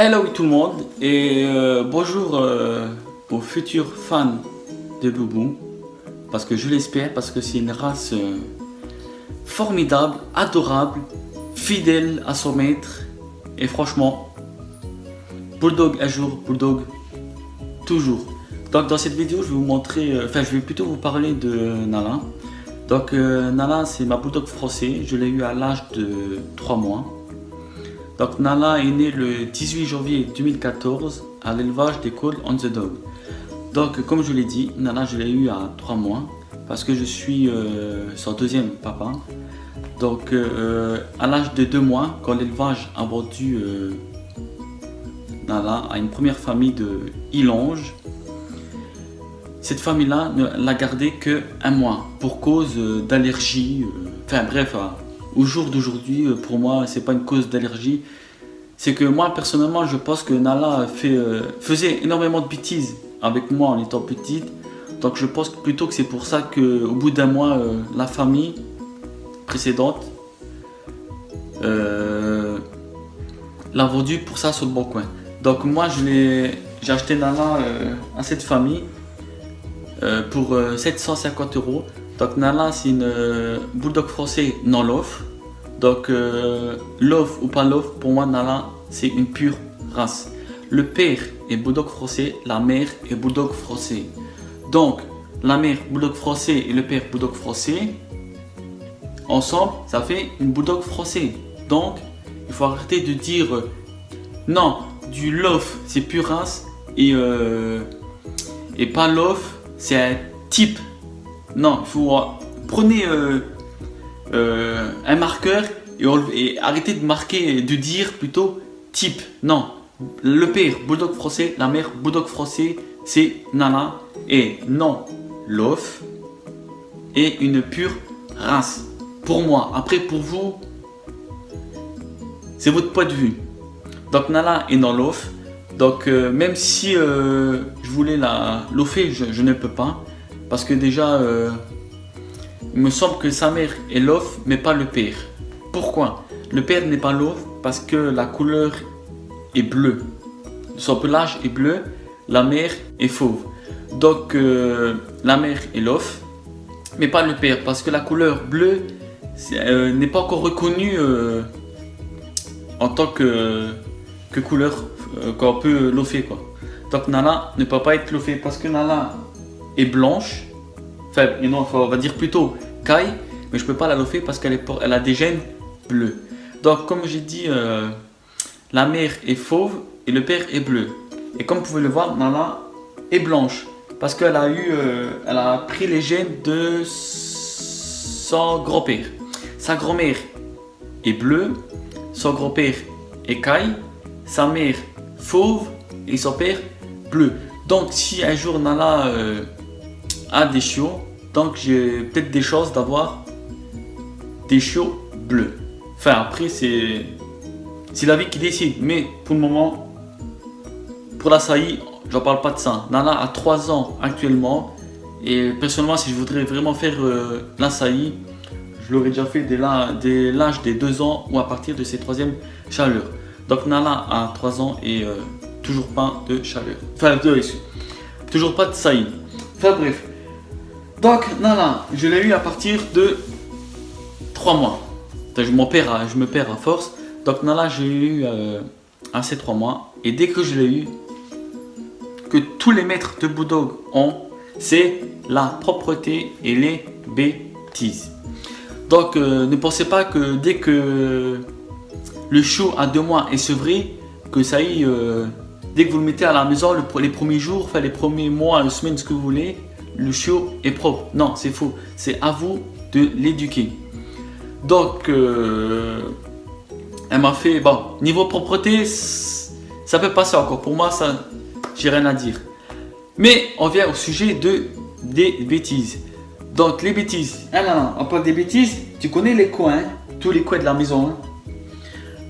Hello tout le monde et bonjour aux futurs fans de Boubou, parce que je l'espère, parce que c'est une race formidable, adorable, fidèle à son maître et franchement, Bulldog un jour, Bulldog toujours. Donc dans cette vidéo je vais vous montrer, je vais plutôt vous parler de Nala. Donc Nala c'est ma Bulldog français, je l'ai eu à l'âge de 3 mois. Donc Nala est née le 18 janvier 2014 à l'élevage d'école On The Dog. Donc comme je l'ai dit, Nala je l'ai eu à 3 mois parce que je suis son deuxième papa. Donc à l'âge de 2 mois, quand l'élevage a vendu Nala à une première famille de Ilonge, cette famille-là ne l'a gardé que 1 mois pour cause d'allergie. Au jour d'aujourd'hui, pour moi, c'est pas une cause d'allergie. C'est que moi, personnellement, je pense que Nala faisait énormément de bêtises avec moi en étant petite. Donc je pense plutôt que c'est pour ça qu'au bout d'1 mois, la famille précédente l'a vendu pour ça sur le bon coin. Donc moi, j'ai acheté Nala à cette famille pour 750 €. Donc Nala c'est une Bulldog français non lof. Donc lof ou pas lof, pour moi Nala c'est une pure race. Le père est Bulldog français, la mère est Bulldog français. Donc la mère Bulldog français et le père Bulldog français, ensemble ça fait une Bulldog français. Donc il faut arrêter de dire non, du lof c'est pure race et pas lof c'est un type. Non, il faut prenez un marqueur et arrêtez de marquer, de dire plutôt type. Non, le père Bulldog français, la mère Bulldog français, c'est Nala et non lof et une pure race. Pour moi, après pour vous, c'est votre point de vue. Donc Nala est non lof. Donc même si je voulais la lofer, je ne peux pas. Parce que déjà, il me semble que sa mère est lof, mais pas le père. Pourquoi? Le père n'est pas lof parce que la couleur est bleue. Son pelage est bleu, la mère est fauve. Donc la mère est lof, mais pas le père parce que la couleur bleue n'est pas encore reconnue en tant que couleur qu'on peut lofer, quoi. Donc Nala ne peut pas être lofée parce que Nala est blanche, non, on va dire plutôt caille, mais je peux pas la lofer parce qu'elle a des gènes bleus. Donc comme j'ai dit, la mère est fauve et le père est bleu. Et comme vous pouvez le voir, Nala est blanche parce qu'elle elle a pris les gènes de son grand-père. Sa grand-mère est bleue, son grand-père est caille, sa mère fauve et son père bleu. Donc si un jour Nala a des chiots, donc j'ai peut-être des chances d'avoir des chiots bleus. Enfin après c'est la vie qui décide, mais pour le moment, pour la saillie, j'en parle pas de ça. Nala a 3 ans actuellement et personnellement si je voudrais vraiment faire la saillie, je l'aurais déjà fait dès l'âge des 2 ans ou à partir de ses 3e chaleurs. Donc Nala a 3 ans et toujours pas de chaleur. Toujours pas de saillie. Enfin bref. Donc Nala, je l'ai eu à partir de 3 mois. Je me perds à force. Donc Nala, j'ai eu à ces 3 mois. Et dès que je l'ai eu, que tous les maîtres de Bulldog ont, c'est la propreté et les bêtises. Donc ne pensez pas que dès que le chiot à 2 mois est sevré, que ça y est, dès que vous le mettez à la maison, les premiers jours, les premiers mois, les semaines, ce que vous voulez, le chiot est propre. Non, c'est faux. C'est à vous de l'éduquer. Donc, elle m'a fait, bon, niveau propreté, ça peut passer encore. Pour moi, ça, j'ai rien à dire. Mais on vient au sujet des bêtises. Donc, les bêtises. On parle des bêtises. Tu connais les coins, tous les coins de la maison. Hein.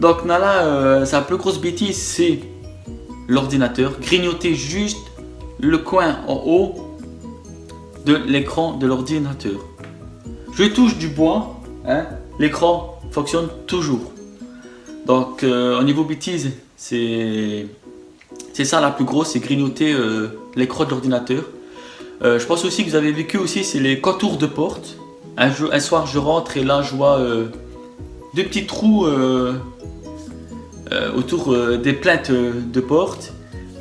Donc, Nala, sa plus grosse bêtise, c'est l'ordinateur. Grignoter juste le coin en haut de l'écran de l'ordinateur. Je touche du bois, hein, l'écran fonctionne toujours. Donc au niveau bêtise, c'est ça la plus grosse, c'est grignoter l'écran de l'ordinateur. Je pense aussi que vous avez vécu aussi, c'est les contours de porte. Un soir je rentre et là je vois deux petits trous autour des plaintes de porte.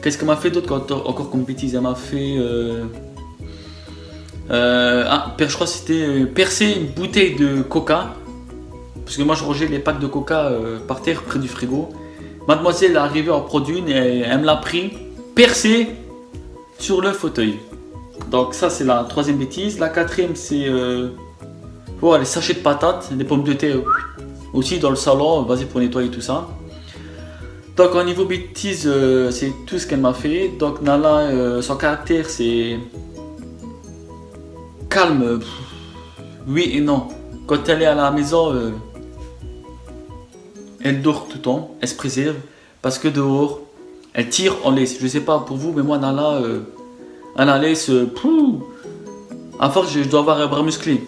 Qu'est-ce qu'elle m'a fait d'autre encore comme bêtise? Elle m'a fait je crois que c'était percer une bouteille de coca. Parce que moi je rangeais les packs de coca par terre près du frigo. Mademoiselle est arrivée en produit et elle me l'a pris, percé sur le fauteuil. Donc ça c'est la troisième bêtise. La quatrième c'est les sachets de patates, des pommes de terre aussi dans le salon, vas-y pour nettoyer tout ça. Donc au niveau bêtise, c'est tout ce qu'elle m'a fait. Donc Nala, son caractère c'est calme, oui et non. Quand elle est à la maison, elle dort tout le temps, elle se préserve, parce que dehors, elle tire en laisse. Je sais pas pour vous, mais moi Nala, à la laisse, à force je dois avoir un bras musclé.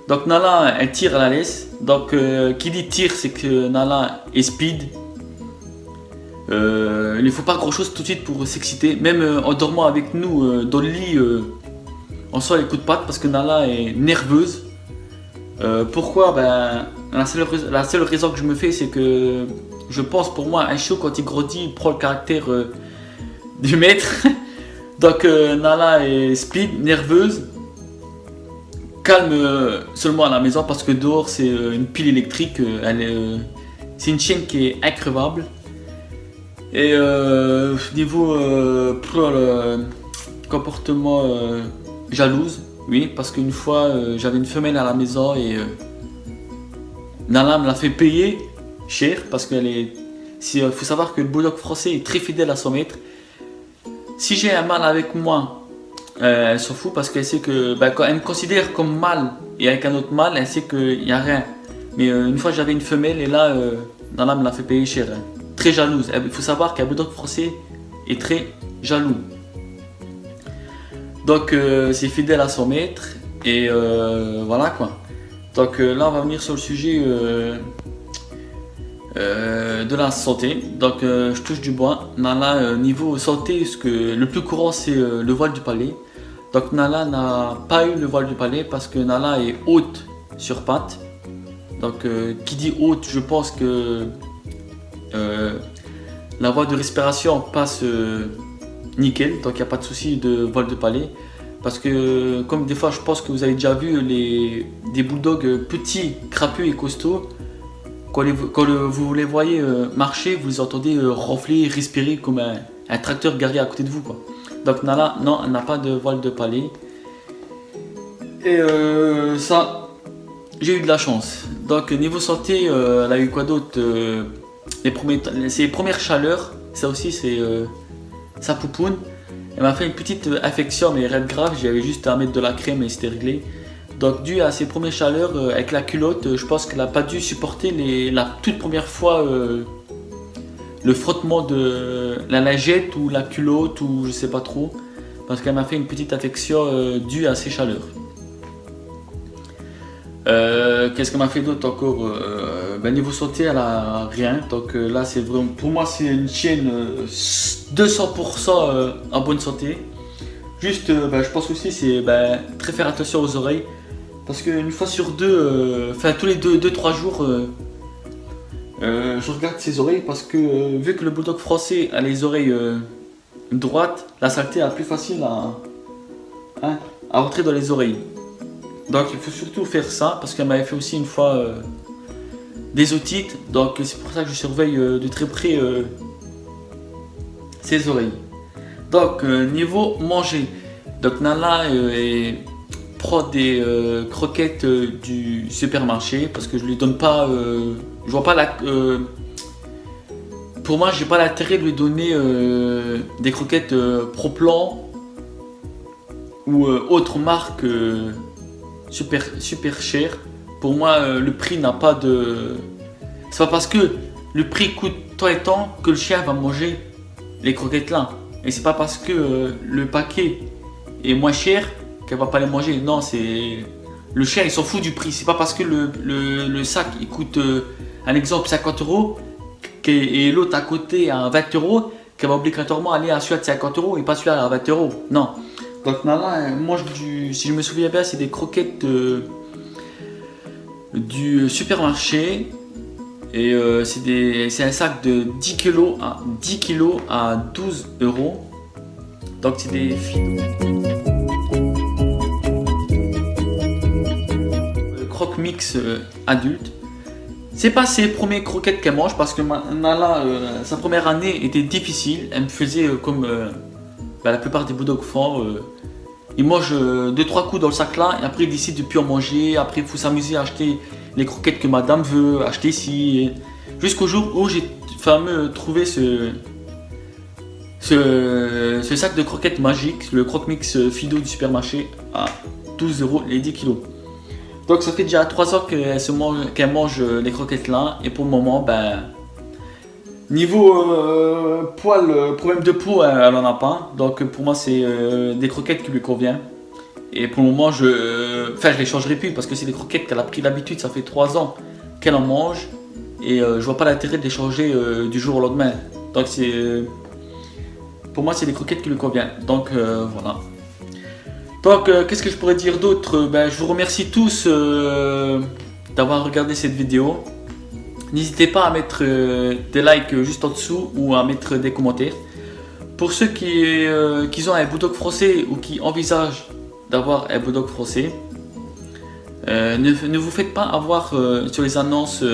Donc Nala, elle tire à la laisse. Donc qui dit tire, c'est que Nala est speed. Il ne faut pas grand chose tout de suite pour s'exciter. Même en dormant avec nous dans le lit, on sent les coups de patte parce que Nala est nerveuse. Pourquoi? La seule raison que je me fais, c'est que je pense pour moi, un chiot quand il grandit, il prend le caractère du maître. Donc Nala est speed, nerveuse, calme seulement à la maison parce que dehors c'est une pile électrique, c'est une chienne qui est increvable. Et niveau pour le comportement jalouse, oui, parce qu'une fois j'avais une femelle à la maison et Nala me l'a fait payer cher parce qu'elle est. Faut savoir que le bulldog français est très fidèle à son maître. Si j'ai un mâle avec moi, elle s'en fout parce qu'elle sait que quand elle me considère comme mâle et avec un autre mâle, elle sait qu'il n'y a rien. Mais une fois j'avais une femelle et là Nala me l'a fait payer cher. Très jalouse. Il faut savoir qu'un bulldog français est très jaloux. Donc c'est fidèle à son maître et voilà quoi. Donc là on va venir sur le sujet de la santé. Donc je touche du bois. Nala niveau santé, le plus courant c'est le voile du palais. Donc Nala n'a pas eu le voile du palais parce que Nala est haute sur pattes. Donc qui dit haute, je pense que la voie de respiration passe nickel, donc il n'y a pas de souci de voile de palais. Parce que comme des fois je pense que vous avez déjà vu des bulldogs petits, crapus et costauds, quand vous les voyez marcher, vous les entendez ronfler, respirer comme un tracteur garé à côté de vous quoi. Donc Nala, non, elle n'a pas de voile de palais. Et ça, j'ai eu de la chance. Donc niveau santé, elle a eu quoi d'autre? Ses premières chaleurs, ça aussi c'est sa poupoune. Elle m'a fait une petite infection mais rien de grave, j'avais juste à mettre de la crème et c'était réglé. Donc dû à ses premières chaleurs avec la culotte, je pense qu'elle n'a pas dû supporter la toute première fois le frottement de la lingette ou la culotte ou je sais pas trop. Parce qu'elle m'a fait une petite infection due à ses chaleurs. Qu'est-ce qu'elle m'a fait d'autre encore? Niveau santé, elle a rien. Donc là, c'est vraiment, pour moi, c'est une chienne 200% en bonne santé. Juste, je pense aussi, c'est très faire attention aux oreilles. Parce qu'une fois sur deux, tous les 2-3 jours, je regarde ses oreilles. Parce que vu que le bulldog français a les oreilles droites, la saleté est plus facile à rentrer dans les oreilles. Donc il faut surtout faire ça parce qu'elle m'avait fait aussi une fois des otites, donc c'est pour ça que je surveille de très près ses oreilles. Donc niveau manger, donc Nala prend des croquettes du supermarché parce que je lui donne pas, je vois pas pour moi j'ai pas l'intérêt de lui donner des croquettes Pro-Plan ou autre marque super cher. Pour moi le prix n'a pas de. C'est pas parce que le prix coûte tant et tant que le chien va manger les croquettes là. Et c'est pas parce que le paquet est moins cher qu'elle va pas les manger. Non, c'est. Le chien il s'en fout du prix. C'est pas parce que le sac il coûte un exemple 50 € et l'autre à côté à 20 €, qu'elle va obligatoirement aller à celui de 50 € et pas celui-là à 20 €. Non. Donc Nala mange si je me souviens bien, c'est des croquettes du supermarché. Et c'est un sac de 10 kg à 12 €. Donc c'est des croque mix adulte. C'est pas ses premières croquettes qu'elle mange parce que Nala, sa première année était difficile. Elle me faisait comme la plupart des bulldogs font. Ils mangent 2-3 coups dans le sac là et après ils décident de plus en manger. Après il faut s'amuser à acheter les croquettes que madame veut acheter ici. Jusqu'au jour où j'ai trouvé ce sac de croquettes magique, le croque mix Fido du supermarché à 12 € les 10 kg. Donc ça fait déjà 3 ans qu'elle mange les croquettes là et pour le moment niveau poil, problème de peau elle en a pas. Donc pour moi c'est des croquettes qui lui conviennent. Et pour le moment je les changerai plus parce que c'est des croquettes qu'elle a pris l'habitude, ça fait 3 ans qu'elle en mange. Et je vois pas l'intérêt de les changer du jour au lendemain. Donc pour moi c'est des croquettes qui lui conviennent. Donc voilà. Donc qu'est-ce que je pourrais dire d'autre? Je vous remercie tous d'avoir regardé cette vidéo. N'hésitez pas à mettre des likes juste en dessous ou à mettre des commentaires. Pour ceux qui ont un bulldog français ou qui envisagent d'avoir un bulldog français, ne vous faites pas avoir sur les annonces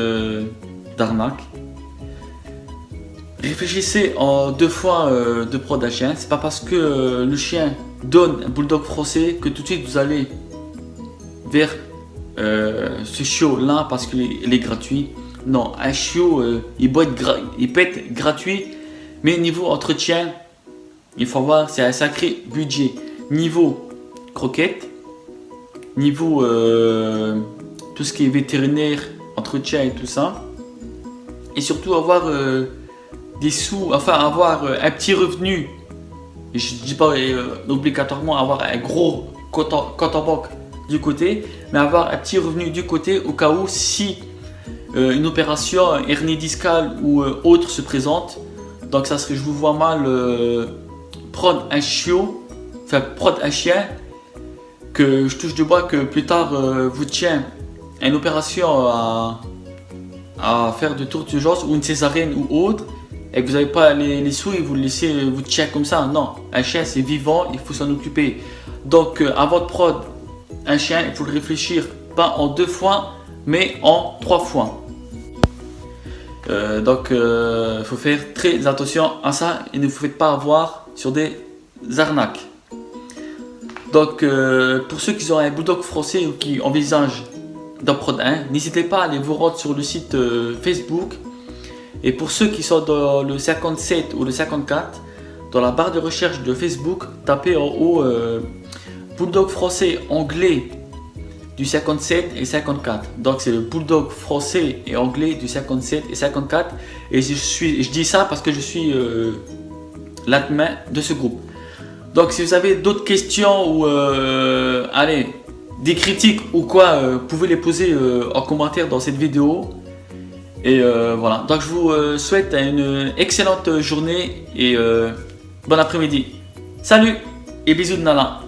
d'arnaque. Réfléchissez en 2 fois de prod d'un chien. C'est pas parce que le chien donne un bulldog français que tout de suite vous allez vers ce chiot là parce qu'il est gratuit. Non, un chiot il peut être gratuit, mais niveau entretien, il faut voir, c'est un sacré budget. Niveau croquette, niveau tout ce qui est vétérinaire, entretien et tout ça. Et surtout avoir des sous, avoir un petit revenu. Et je ne dis pas obligatoirement avoir un gros compte en banque du côté, mais avoir un petit revenu du côté au cas où si une opération hernie discale ou autre se présente. Donc ça serait, je vous vois mal prendre un chiot, prendre un chien, que je touche du bois que plus tard vous tient une opération à faire de tour d'urgence ou une césarienne ou autre et que vous n'avez pas les sous et vous le laissez vous tient comme ça. Non, un chien c'est vivant, il faut s'en occuper. Donc avant de prendre un chien, il faut le réfléchir pas en 2 fois mais en 3 fois. Donc il faut faire très attention à ça et ne vous faites pas avoir sur des arnaques. Donc pour ceux qui ont un bulldog français ou qui envisagent d'en prendre un, n'hésitez pas à aller vous rendre sur le site Facebook. Et pour ceux qui sont dans le 57 ou le 54, dans la barre de recherche de Facebook, tapez en haut bulldog français anglais du 57 et 54. Donc c'est le bulldog français et anglais du 57 et 54. Et je dis ça parce que je suis l'admin de ce groupe. Donc si vous avez d'autres questions ou des critiques ou quoi, vous pouvez les poser en commentaire dans cette vidéo. Et voilà, donc je vous souhaite une excellente journée et bon après-midi. Salut et bisous de Nala.